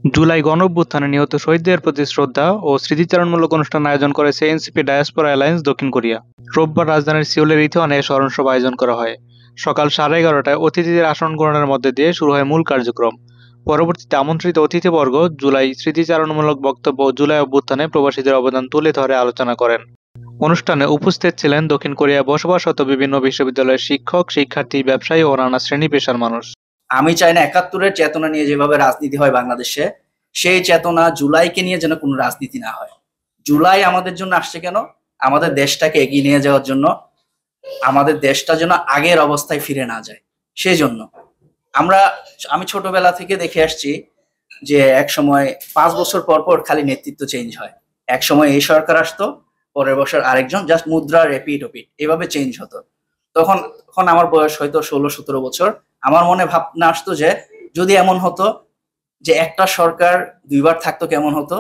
জুলাই গণঅভ্যুত্থানে নিহত শহীদদের প্রতি শ্রদ্ধা ও স্মৃতিচারণমূলক অনুষ্ঠান আয়োজন করেছে এনসিপি ডায়াসপোরা অ্যালায়েন্স দক্ষিণ কোরিয়া। রোববার রাজধানীর সিউলের ইথওয়ানে স্মরণসভা আয়োজন করা হয়। সকাল 11:30টায় অতিথিদের আসন গ্রহণের মধ্যে দিয়ে শুরু হয় মূল কার্যক্রম। পরবর্তীতে আমন্ত্রিত অতিথিবর্গ জুলাই স্মৃতিচারণমূলক বক্তব্য ও জুলাই অভ্যুত্থানে প্রবাসীদের অবদান তুলে ধরে আলোচনা করেন। অনুষ্ঠানে উপস্থিত ছিলেন দক্ষিণ কোরিয়ায় বসবাসরত বিভিন্ন বিশ্ববিদ্যালয়ের শিক্ষক, শিক্ষার্থী, ব্যবসায়ী ও নানা শ্রেণী পেশার মানুষ। আমি চাই না ৭১-এর চেতনা নিয়ে যেভাবে রাজনীতি হয় বাংলাদেশে, সেই চেতনা জুলাইকে নিয়ে যেন কোনো রাজনীতি না হয়। জুলাই আমাদের জন্য আসছে কেন? আমাদের দেশটাকে এগিয়ে নিয়ে যাওয়ার জন্য, আমাদের দেশটা যেন আগের অবস্থায় ফিরে না যায় সেই জন্য। আমি ছোটবেলা থেকে দেখে আসছি যে এক সময় 5 বছর পর পর খালি নেতৃত্ব চেঞ্জ হয়। এক সময় এই সরকার আসতো, পরের বছর আরেকজন, জাস্ট মুদ্রা রিপিট এভাবে চেঞ্জ হতো। তখন তখন আমার বয়স হয়তো 16-17 বছর। আমার মনে ভাবনা আসতো যে যদি এমন হতো যে একটা সরকার 2বার থাকতো কেমন হতো।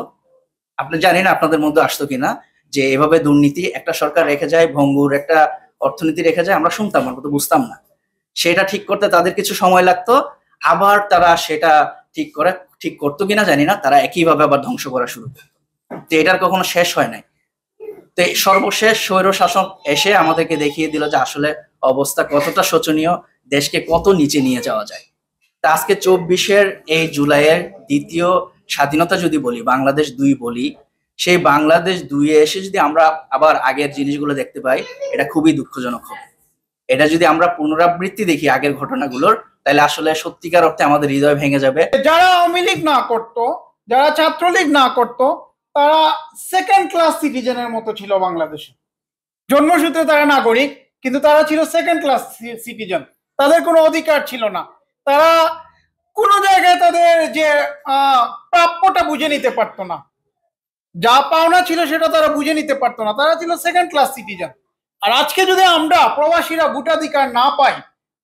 আপনি জানি না আপনাদের মধ্যে আসতো কিনা, যে এভাবে দুর্নীতি একটা সরকার রেখে যায়, ভঙ্গুর একটা অর্থনীতি রেখে যায়, আমরা শুনতাম না, কিন্তু বুঝতাম না। সেটা ঠিক করতে তাদের কিছু সময় লাগতো, আবার তারা সেটা ঠিক করতো কিনা জানি না, তারা একইভাবে আবার ধ্বংস করা শুরু করতো। তো এটার কখনো শেষ হয় নাই। তো সর্বশেষ স্বৈর শাসক এসে আমাদেরকে দেখিয়ে দিল যে আসলে অবস্থা কতটা শোচনীয়, দেশকে কত নিচে নিয়ে যাওয়া যায়। তা আজকে 24-এর এই জুলাইয়ের দ্বিতীয় স্বাধীনতা যদি বলি, বাংলাদেশ 2 বলি, সেই বাংলাদেশ 2-এ এসে যদি আমরা আবার আগের জিনিসগুলো দেখতে পাই, এটা খুবই দুঃখজনক হবে। এটা যদি আমরা পুনরাবৃত্তি দেখি আগের ঘটনাগুলোর, তাহলে আসলে সত্যিকার অর্থে আমাদের হৃদয় ভেঙে যাবে। যারা আওয়ামী লীগ না করতো, যারা ছাত্রলীগ না করতো, তারা সেকেন্ড ক্লাস সিটিজেনের মতো ছিল বাংলাদেশে। জন্মসূত্রে তারা নাগরিক, কিন্তু তারা ছিল সেকেন্ড ক্লাস সিটিজেন। তাদের কোনো অধিকার ছিল না। তারা কোনো জায়গায় তাদের যে প্রাপ্যটা বুঝে নিতে পারতো না, যা পাওনা ছিল সেটা তারা বুঝে নিতে পারতো না। তারা ছিল সেকেন্ড ক্লাস সিটিজেন। আর আজকে যদি আমরা প্রবাসীরা ভোটাধিকার না পাই,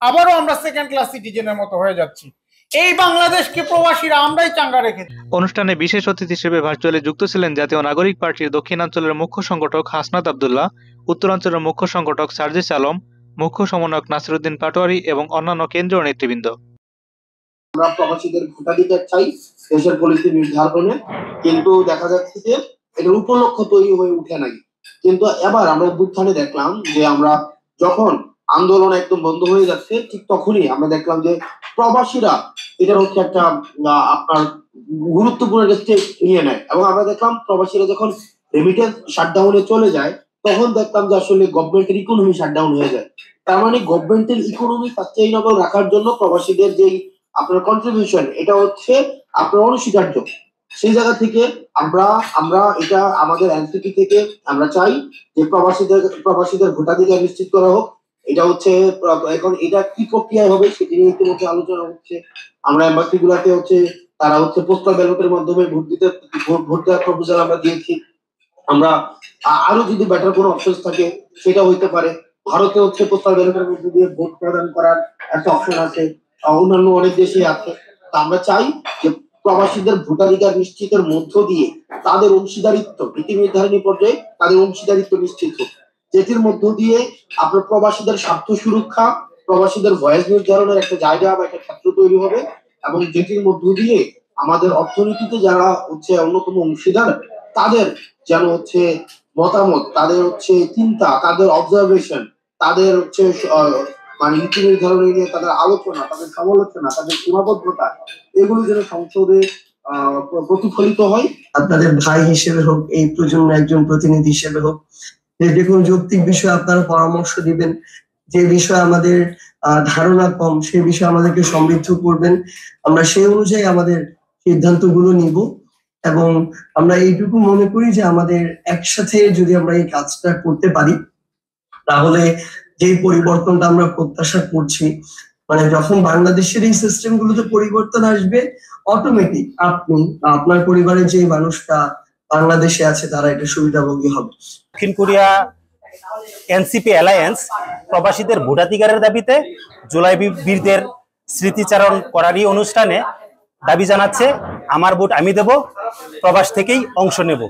আবারও আমরা সেকেন্ড ক্লাস সিটিজেনের মতো হয়ে যাচ্ছি। এই বাংলাদেশকে প্রবাসীরা আমরাই চাঙ্গা রেখেছি। অনুষ্ঠানে বিশেষ অতিথি হিসেবে ভার্চুয়ালি যুক্ত ছিলেন জাতীয় নাগরিক পার্টির দক্ষিণাঞ্চলের মুখ্য সংগঠক হাসনাত আব্দুল্লাহ, উত্তরাঞ্চলের মুখ্য সংগঠক সার্জিস আলম, মুখ্য সমন্বয়ক নাসিরউদ্দিন পাটোয়ারি এবং অন্যান্য কেন্দ্রীয় নেতৃবৃন্দ। আমরা প্রবাসীদের ভোটাধিকার চাই দেশের পলিসি নির্ধারণে, কিন্তু দেখা যাচ্ছে যে এটার উপলক্ষ তৈরি হয়ে উঠে নাই। কিন্তু এবার আমরা অভ্যুত্থানে দেখলাম যে আমরা যখন আন্দোলন একদম বন্ধ হয়ে যাচ্ছে, ঠিক তখনই আমরা দেখলাম যে প্রবাসীরা এটার হচ্ছে একটা আপনার গুরুত্বপূর্ণ স্টেপ নিয়ে নেয়। এবং আমরা দেখলাম প্রবাসীরা যখন রেমিটেন্স শাটডাউনে চলে যায়, তখন দেখলাম যে আসলে গভর্নমেন্টের ইকোনমি শাটডাউন হয়ে যায়। তার মানে গভর্নমেন্টের ইকোনমি সাস্টেইনেবল রাখার জন্য প্রবাসীদের যেই আপনার কন্ট্রিবিউশন, এটা হচ্ছে আপনার অনস্বীকার্য। সেই জায়গা থেকে আমরা এটা আমাদের এনসিপি থেকে আমরা চাই যে প্রবাসীদের ভোটাধিকার নিশ্চিত করা হোক। এটা হচ্ছে এখন এটা কি প্রক্রিয়ায় হবে সেটি নিয়ে ইতিমধ্যে আলোচনা হচ্ছে। আমরা এম্বাসি গুলাতে হচ্ছে তারা হচ্ছে পোস্টাল ব্যালটের মাধ্যমে ভোট দেওয়ার প্রপোজাল আমরা দিয়েছি। আমরা আরো যদি বেটার কোনো অপশন থাকে সেটা হইতে পারে। ভারতে হচ্ছে পোস্টাল ব্যালটের মধ্যে দিয়ে ভোট প্রদান করার একটা অপশন আছে, অন্যান্য অনেক দেশে আছে। আমরা চাই যে প্রবাসীদের ভোটাধিকার নিশ্চিতের মধ্য দিয়ে তাদের অংশীদারিত্ব নীতি নির্ধারণী পর্যায়ে তাদের অংশীদারিত্ব নিশ্চিত হোক, যেটির মধ্য দিয়ে আপনার প্রবাসীদের স্বার্থ সুরক্ষা, প্রবাসীদের ভয়েস নির্ধারণের একটা জায়গা বা একটা ক্ষেত্র তৈরি হবে, এবং যেটির মধ্য দিয়ে আমাদের অর্থনীতিতে যারা হচ্ছে অন্যতম অংশীদার তাদের যেন হচ্ছে মতামত, তাদের হচ্ছে চিন্তা, তাদের অবজারভেশন, তাদের হচ্ছে মানে নীতি নির্ধারণ নিয়ে তাদের আলোচনা, তাদের সমালোচনা, তাদের সীমাবদ্ধতা, এগুলো যেন সংসদে প্রতিফলিত হয়। আপনাদের ভাই হিসেবে হোক, এই প্রজন্মের একজন প্রতিনিধি হিসেবে হোক, যে কোনো যৌক্তিক বিষয়ে আপনারা পরামর্শ দিবেন। যে বিষয়ে আমাদের ধারণা কম, সেই বিষয়ে আমাদেরকে সমৃদ্ধ করবেন। আমরা সেই অনুযায়ী আমাদের সিদ্ধান্তগুলো নিব, এবং আমরা এইটুকু মনে করি যে আমাদের একসাথে যদি আমরা এই কাজটা করতে পারি, তাহলে যে পরিবর্তনটা আমরা প্রত্যাশা করছি, মানে যখন বাংলাদেশের এই সিস্টেম গুলোতে পরিবর্তন আসবে, অটোমেটিক আপনি আপনার পরিবারের যে মানুষটা বাংলাদেশে আছে তারা এটা সুবিধাভোগী হবে। দক্ষিণ কোরিয়া এনসিপি অ্যালায়েন্স প্রবাসীদের ভোটাধিকারের দাবিতে জুলাই বীরদের স্মৃতিচারণ করারই অনুষ্ঠানে দাবি জানাচ্ছে, আমার ভোট আমি দেব, প্রবাস থেকেই অংশ নেব।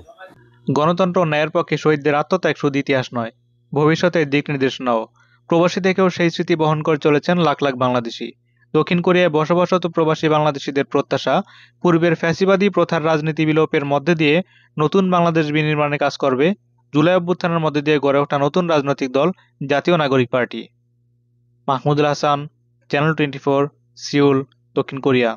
গণতন্ত্র ও ন্যায়ের পক্ষে শহীদদের আত্মত্যাগ শুধু ইতিহাস নয়, ভবিষ্যতের দিক নির্দেশনাও। প্রবাসী থেকেও সেই স্মৃতি বহন করে চলেছেন লাখ লাখ বাংলাদেশি। দক্ষিণ কোরিয়ায় বসবাসরত প্রবাসী বাংলাদেশিদের প্রত্যাশা, পূর্বের ফ্যাসিবাদী প্রথার রাজনীতি বিলোপের মধ্যে দিয়ে নতুন বাংলাদেশ বিনির্মাণে কাজ করবে জুলাই অভ্যুত্থানের মধ্যে দিয়ে গড়ে ওঠা নতুন রাজনৈতিক দল জাতীয় নাগরিক party. Mahmudul Hasan, channel 24, Seoul, দক্ষিণ কোরিয়া।